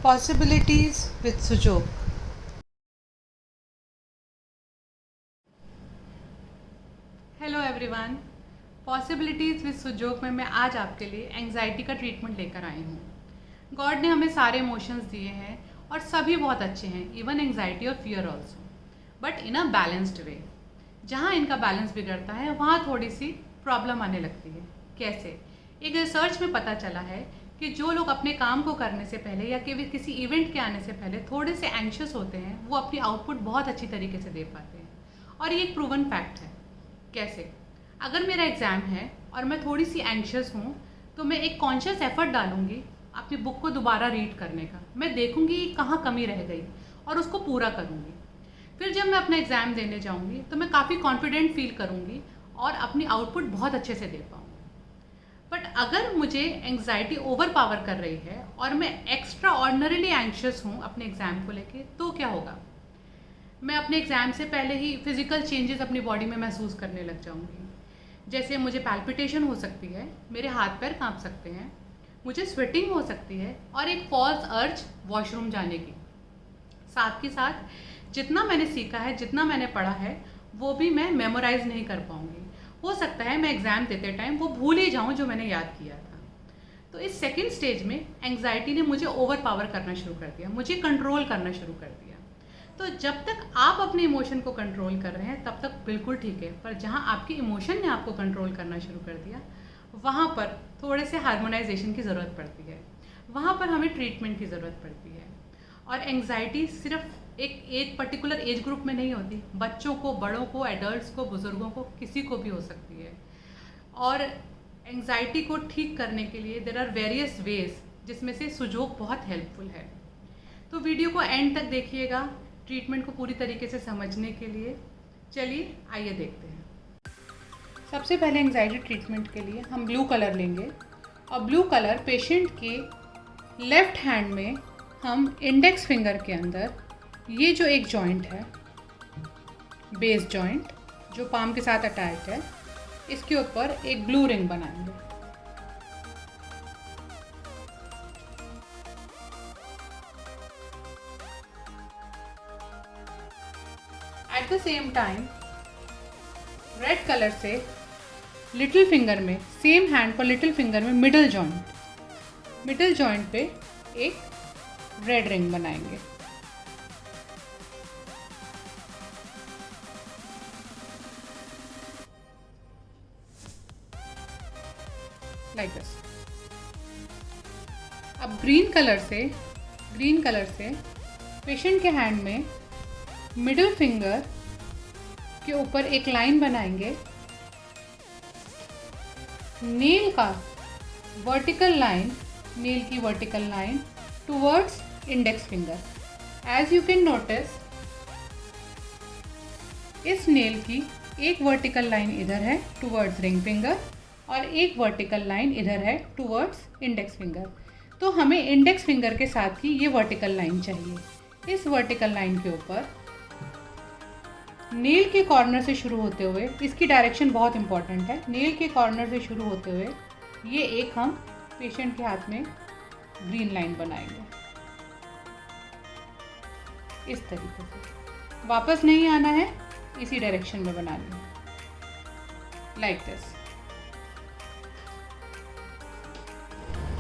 Possibilities with Sujok. Hello everyone, possibilities with Sujok में मैं आज आपके लिए एंग्जाइटी का ट्रीटमेंट लेकर आई हूँ। गॉड ने हमें सारे इमोशंस दिए हैं और सभी बहुत अच्छे हैं, इवन एंग्जाइटी और fear also, but in a balanced way. जहाँ इनका बैलेंस बिगड़ता है वहाँ थोड़ी सी प्रॉब्लम आने लगती है। कैसे? एक रिसर्च में पता चला है कि जो लोग अपने काम को करने से पहले या किसी इवेंट के आने से पहले थोड़े से एंग्शियस होते हैं, वो अपनी आउटपुट बहुत अच्छी तरीके से दे पाते हैं। और ये एक प्रूवन फैक्ट है। कैसे? अगर मेरा एग्ज़ाम है और मैं थोड़ी सी एंग्शियस हूँ, तो मैं एक कॉन्शियस एफर्ट डालूंगी अपनी बुक को दोबारा रीड करने का। मैं देखूंगी कहाँ कमी रह गई और उसको पूरा करूँगी। फिर जब मैं अपना एग्ज़ाम देने जाऊँगी तो मैं काफ़ी कॉन्फिडेंट फील करूँगी और अपनी आउटपुट बहुत अच्छे से दे पाऊँगी। बट अगर मुझे एंग्जाइटी ओवर पावर कर रही है और मैं एक्स्ट्रा ऑर्डिनरीली एंग्शियस हूँ अपने एग्ज़ाम को लेके, तो क्या होगा? मैं अपने एग्ज़ाम से पहले ही फिज़िकल चेंजेस अपनी बॉडी में महसूस करने लग जाऊँगी। जैसे मुझे पैल्पिटेशन हो सकती है, मेरे हाथ पैर कांप सकते हैं, मुझे स्वेटिंग हो सकती है और एक फॉल्स अर्ज वॉशरूम जाने की। साथ के साथ जितना मैंने सीखा है, जितना मैंने पढ़ा है, वो भी मैं मेमोराइज़ नहीं कर पाऊँगी। हो सकता है मैं एग्ज़ाम देते टाइम वो भूल ही जाऊँ जो मैंने याद किया था। तो इस सेकेंड स्टेज में एंग्जाइटी ने मुझे ओवर पावर करना शुरू कर दिया, मुझे कंट्रोल करना शुरू कर दिया। तो जब तक आप अपने इमोशन को कंट्रोल कर रहे हैं तब तक बिल्कुल ठीक है, पर जहाँ आपके इमोशन ने आपको कंट्रोल करना शुरू कर दिया, वहाँ पर थोड़े से हार्मोनाइजेशन की ज़रूरत पड़ती है, वहाँ पर हमें ट्रीटमेंट की ज़रूरत पड़ती है। और एंग्जाइटी सिर्फ एक पर्टिकुलर एज ग्रुप में नहीं होती, बच्चों को, बड़ों को, एडल्ट्स को, बुज़ुर्गों को, किसी को भी हो सकती है। और एंग्जाइटी को ठीक करने के लिए देयर आर वेरियस वेज, जिसमें से सुजोक बहुत हेल्पफुल है। तो वीडियो को एंड तक देखिएगा ट्रीटमेंट को पूरी तरीके से समझने के लिए। चलिए आइए देखते हैं। सबसे पहले एंग्जाइटी ट्रीटमेंट के लिए हम ब्लू कलर लेंगे और ब्लू कलर पेशेंट के लेफ़्ट हैंड में हम इंडेक्स फिंगर के अंदर ये जो एक जॉइंट है, बेस जॉइंट जो पाम के साथ अटैच है, इसके ऊपर एक ब्लू रिंग बनाएंगे। At the same time red colour से लिटिल फिंगर में, सेम हैंड पर लिटिल फिंगर में मिडल जॉइंट पे एक रेड रिंग बनाएंगे। Like this. अब ग्रीन कलर से पेशेंट के हैंड में मिडिल फिंगर के ऊपर एक लाइन बनाएंगे। नेल की vertical line towards index finger. As you can notice, इस नेल की एक वर्टिकल लाइन इधर है टुवर्ड्स रिंग फिंगर और एक वर्टिकल लाइन इधर है टुवर्ड्स इंडेक्स फिंगर। तो हमें इंडेक्स फिंगर के साथ की ये वर्टिकल लाइन चाहिए। इस वर्टिकल लाइन के ऊपर नेल के कॉर्नर से शुरू होते हुए, इसकी डायरेक्शन बहुत इंपॉर्टेंट है, नेल के कॉर्नर से शुरू होते हुए ये एक हम पेशेंट के हाथ में ग्रीन लाइन बनाएंगे इस तरीके से। वापस नहीं आना है, इसी डायरेक्शन में बनानी है, लाइक दिस।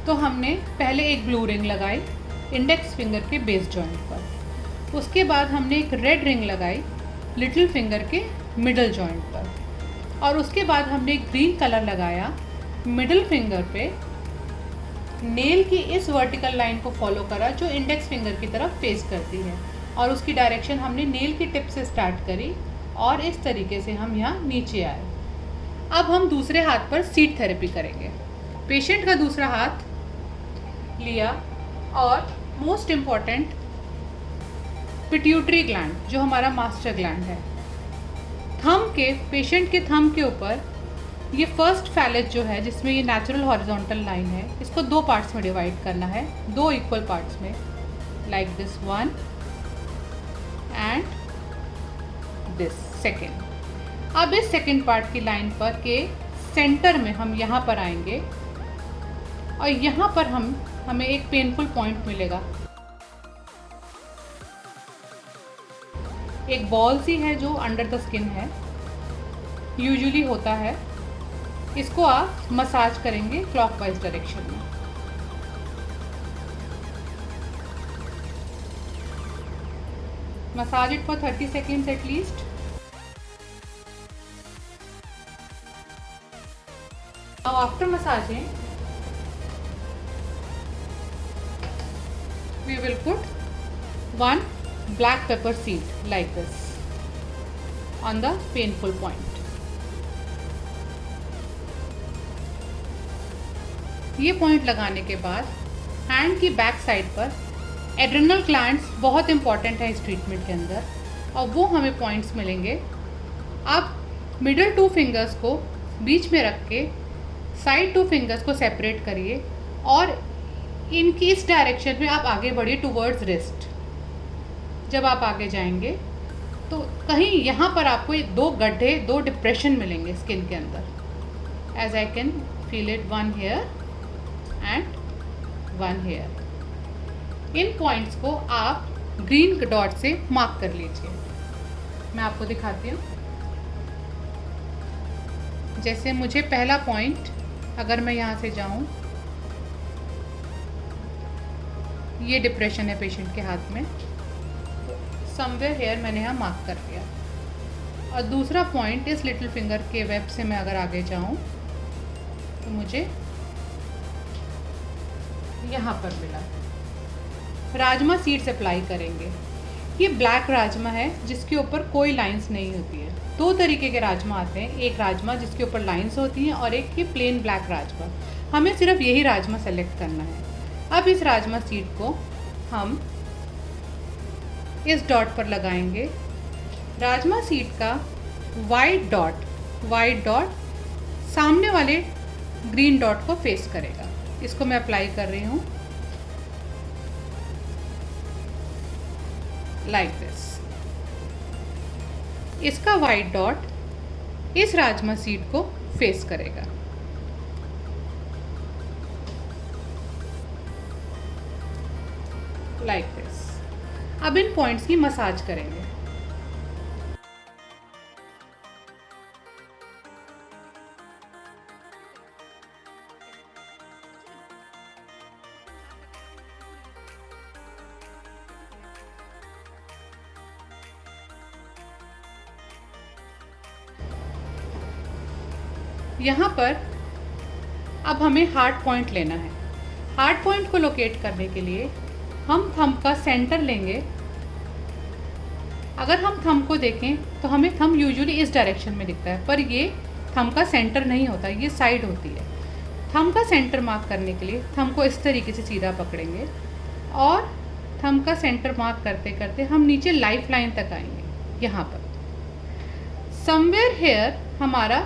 तो हमने पहले एक ब्लू रिंग लगाई इंडेक्स फिंगर के बेस जॉइंट पर, उसके बाद हमने एक रेड रिंग लगाई लिटिल फिंगर के मिडल जॉइंट पर, और उसके बाद हमने एक ग्रीन कलर लगाया मिडल फिंगर पे। नेल की इस वर्टिकल लाइन को फॉलो करा जो इंडेक्स फिंगर की तरफ फेस करती है, और उसकी डायरेक्शन हमने नेल की टिप से स्टार्ट करी और इस तरीके से हम यहाँ नीचे आए। अब हम दूसरे हाथ पर सीट थेरेपी करेंगे। पेशेंट का दूसरा हाथ लिया और मोस्ट इम्पॉर्टेंट पिट्यूटरी ग्लैंड, जो हमारा मास्टर ग्लैंड है, पेशेंट के थंब के ऊपर ये फर्स्ट फैलेट जो है, जिसमें ये नेचुरल हॉरिजॉन्टल लाइन है, इसको दो पार्ट्स में डिवाइड करना है, दो इक्वल पार्ट्स में, like this one and this second. अब इस सेकेंड पार्ट की लाइन पर के सेंटर में हम यहाँ पर आएंगे और यहाँ पर हमें एक पेनफुल पॉइंट मिलेगा। एक बॉल सी है जो अंडर द स्किन है, यूजुअली होता है। इसको आप मसाज करेंगे क्लॉकवाइज डायरेक्शन में। Massage it for 30 seconds at least. Now after massaging, we will put one black pepper seed like this on the painful point. ये पॉइंट लगाने के बाद हैंड की बैक साइड पर एड्रेनल ग्लैंड्स बहुत important है इस ट्रीटमेंट के अंदर, और वो हमें पॉइंट्स मिलेंगे। आप मिडल 2 फिंगर्स को बीच में रख के साइड 2 फिंगर्स को सेपरेट करिए और इनकी इस डायरेक्शन में आप आगे बढ़िए टूवर्ड्स रिस्ट। जब आप आगे जाएंगे तो कहीं यहाँ पर आपको 2 गड्ढे, 2 डिप्रेशन मिलेंगे स्किन के अंदर। As I can feel it, 1 here and 1 here। इन पॉइंट्स को आप ग्रीन डॉट से मार्क कर लीजिए। मैं आपको दिखाती हूँ। जैसे मुझे पहला पॉइंट, अगर मैं यहाँ से जाऊँ, ये डिप्रेशन है पेशेंट के हाथ में, तो समवेयर हेयर मैंने यहाँ मार्क कर दिया। और दूसरा पॉइंट इस लिटिल फिंगर के वेब से मैं अगर आगे जाऊँ तो मुझे यहाँ पर मिला। राजमा सीड्स अप्लाई करेंगे। ये ब्लैक राजमा है जिसके ऊपर कोई लाइंस नहीं होती है। 2 तरीके के राजमा आते हैं, एक राजमा जिसके ऊपर लाइंस होती हैं और एक ये प्लेन ब्लैक राजमा। हमें सिर्फ यही राजमा सेलेक्ट करना है। अब इस राजमा सीड को हम इस डॉट पर लगाएंगे। राजमा सीड का वाइट डॉट सामने वाले ग्रीन डॉट को फेस करेगा। इसको मैं अप्लाई कर रही हूँ लाइक दिस। इसका वाइट डॉट इस राजमा सीड को फेस करेगा। Like this. अब इन पॉइंट्स की मसाज करेंगे। यहाँ पर अब हमें हार्ट पॉइंट लेना है। हार्ट पॉइंट को लोकेट करने के लिए हम थंब का सेंटर लेंगे। अगर हम थंब को देखें तो हमें थंब यूजुअली इस डायरेक्शन में दिखता है, पर ये थंब का सेंटर नहीं होता, ये साइड होती है। थंब का सेंटर मार्क करने के लिए थंब को इस तरीके से सीधा पकड़ेंगे और थंब का सेंटर मार्क करते करते हम नीचे लाइफ लाइन तक आएंगे। यहाँ पर समवेयर हेयर हमारा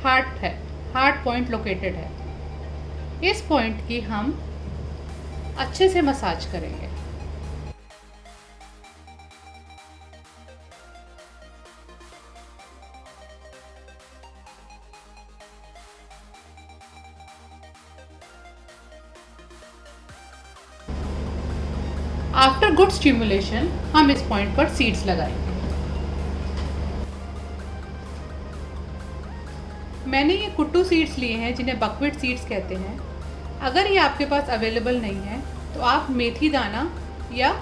हार्ट है, हार्ट पॉइंट लोकेटेड है। इस पॉइंट की हम अच्छे से मसाज करेंगे। आफ्टर गुड स्टिमुलेशन हम इस पॉइंट पर सीड्स लगाएंगे। मैंने ये कुट्टू सीड्स लिए हैं जिन्हें बकवीट सीड्स कहते हैं। अगर ये आपके पास अवेलेबल नहीं है तो आप मेथी दाना या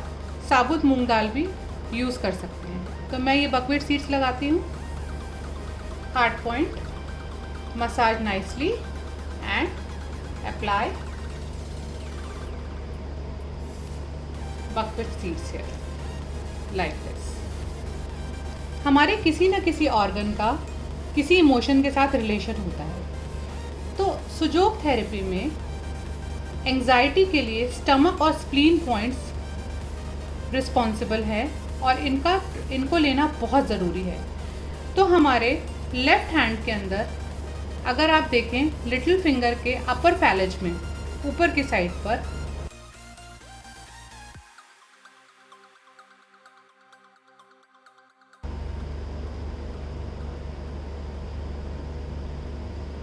साबुत मूंग दाल भी यूज़ कर सकते हैं। तो मैं ये बकवीट सीड्स लगाती हूँ। Heart point, massage nicely and apply buckwheat seeds here like this. हमारे किसी न किसी ऑर्गन का किसी इमोशन के साथ रिलेशन होता है। तो सुजोग थेरेपी में एंजाइटी के लिए स्टमक और स्प्लीन पॉइंट्स रिस्पॉन्सिबल है और इनको लेना बहुत ज़रूरी है। तो हमारे लेफ़्ट हैंड के अंदर अगर आप देखें लिटिल फिंगर के अपर फैलेज में ऊपर की साइड पर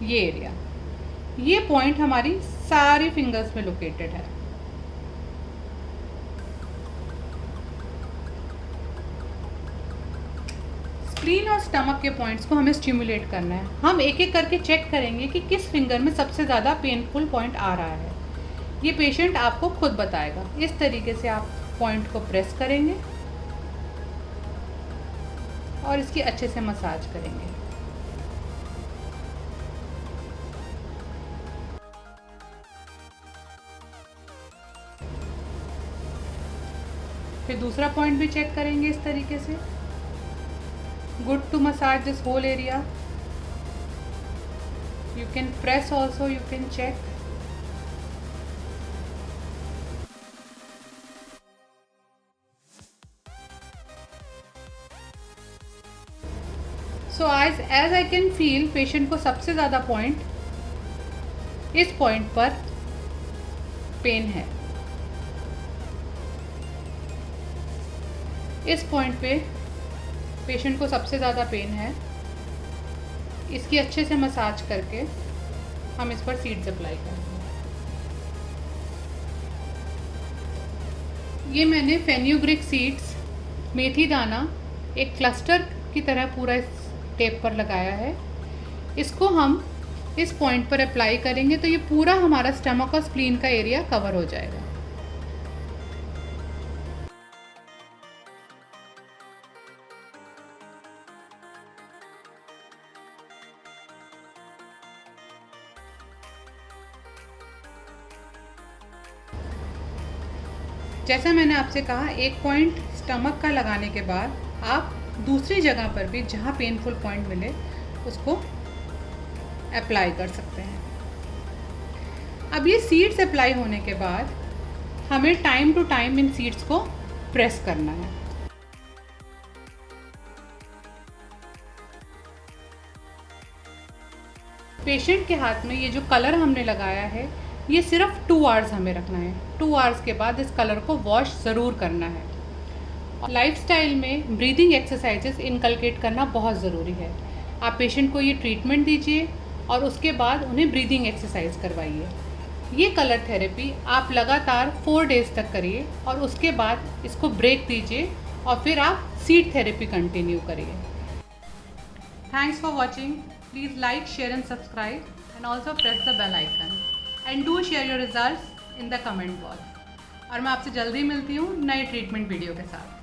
ये एरिया, ये पॉइंट हमारी सारी फिंगर्स में लोकेटेड है। स्प्लीन और स्टमक के पॉइंट्स को हमें स्टिमुलेट करना है। हम एक एक करके चेक करेंगे कि किस फिंगर में सबसे ज़्यादा पेनफुल पॉइंट आ रहा है। ये पेशेंट आपको खुद बताएगा। इस तरीके से आप पॉइंट को प्रेस करेंगे और इसकी अच्छे से मसाज करेंगे। फिर दूसरा पॉइंट भी चेक करेंगे इस तरीके से। Good to massage this whole area. You can press also, you can check. So as I can feel, patient को सबसे ज़्यादा पॉइंट इस पॉइंट पर पेन है। इस पॉइंट पे पेशेंट को सबसे ज़्यादा पेन है। इसकी अच्छे से मसाज करके हम इस पर सीड्स अप्लाई करेंगे। ये मैंने फेन्यूग्रिक सीड्स, मेथी दाना, एक क्लस्टर की तरह पूरा इस टेप पर लगाया है। इसको हम इस पॉइंट पर अप्लाई करेंगे तो ये पूरा हमारा स्टमक और स्प्लीन का एरिया कवर हो जाएगा। जैसा मैंने आपसे कहा, एक पॉइंट स्टमक का लगाने के बाद आप दूसरी जगह पर भी जहाँ पेनफुल पॉइंट मिले उसको अप्लाई कर सकते हैं। अब ये सीड्स अप्लाई होने के बाद हमें टाइम टू टाइम इन सीड्स को प्रेस करना है। पेशेंट के हाथ में ये जो कलर हमने लगाया है, ये सिर्फ 2 आवर्स हमें रखना है। 2 आवर्स के बाद इस कलर को वॉश ज़रूर करना है। लाइफस्टाइल में ब्रीदिंग एक्सरसाइजेस इनकलकेट करना बहुत ज़रूरी है। आप पेशेंट को ये ट्रीटमेंट दीजिए और उसके बाद उन्हें ब्रीदिंग एक्सरसाइज करवाइए। ये कलर थेरेपी आप लगातार 4 डेज़ तक करिए और उसके बाद इसको ब्रेक दीजिए और फिर आप सीड थेरेपी कंटिन्यू करिए। Thanks for watching. Please like, share and subscribe and also press the bell icon and do share your results in the comment box. और मैं आपसे जल्दी मिलती हूँ नए ट्रीटमेंट वीडियो के साथ।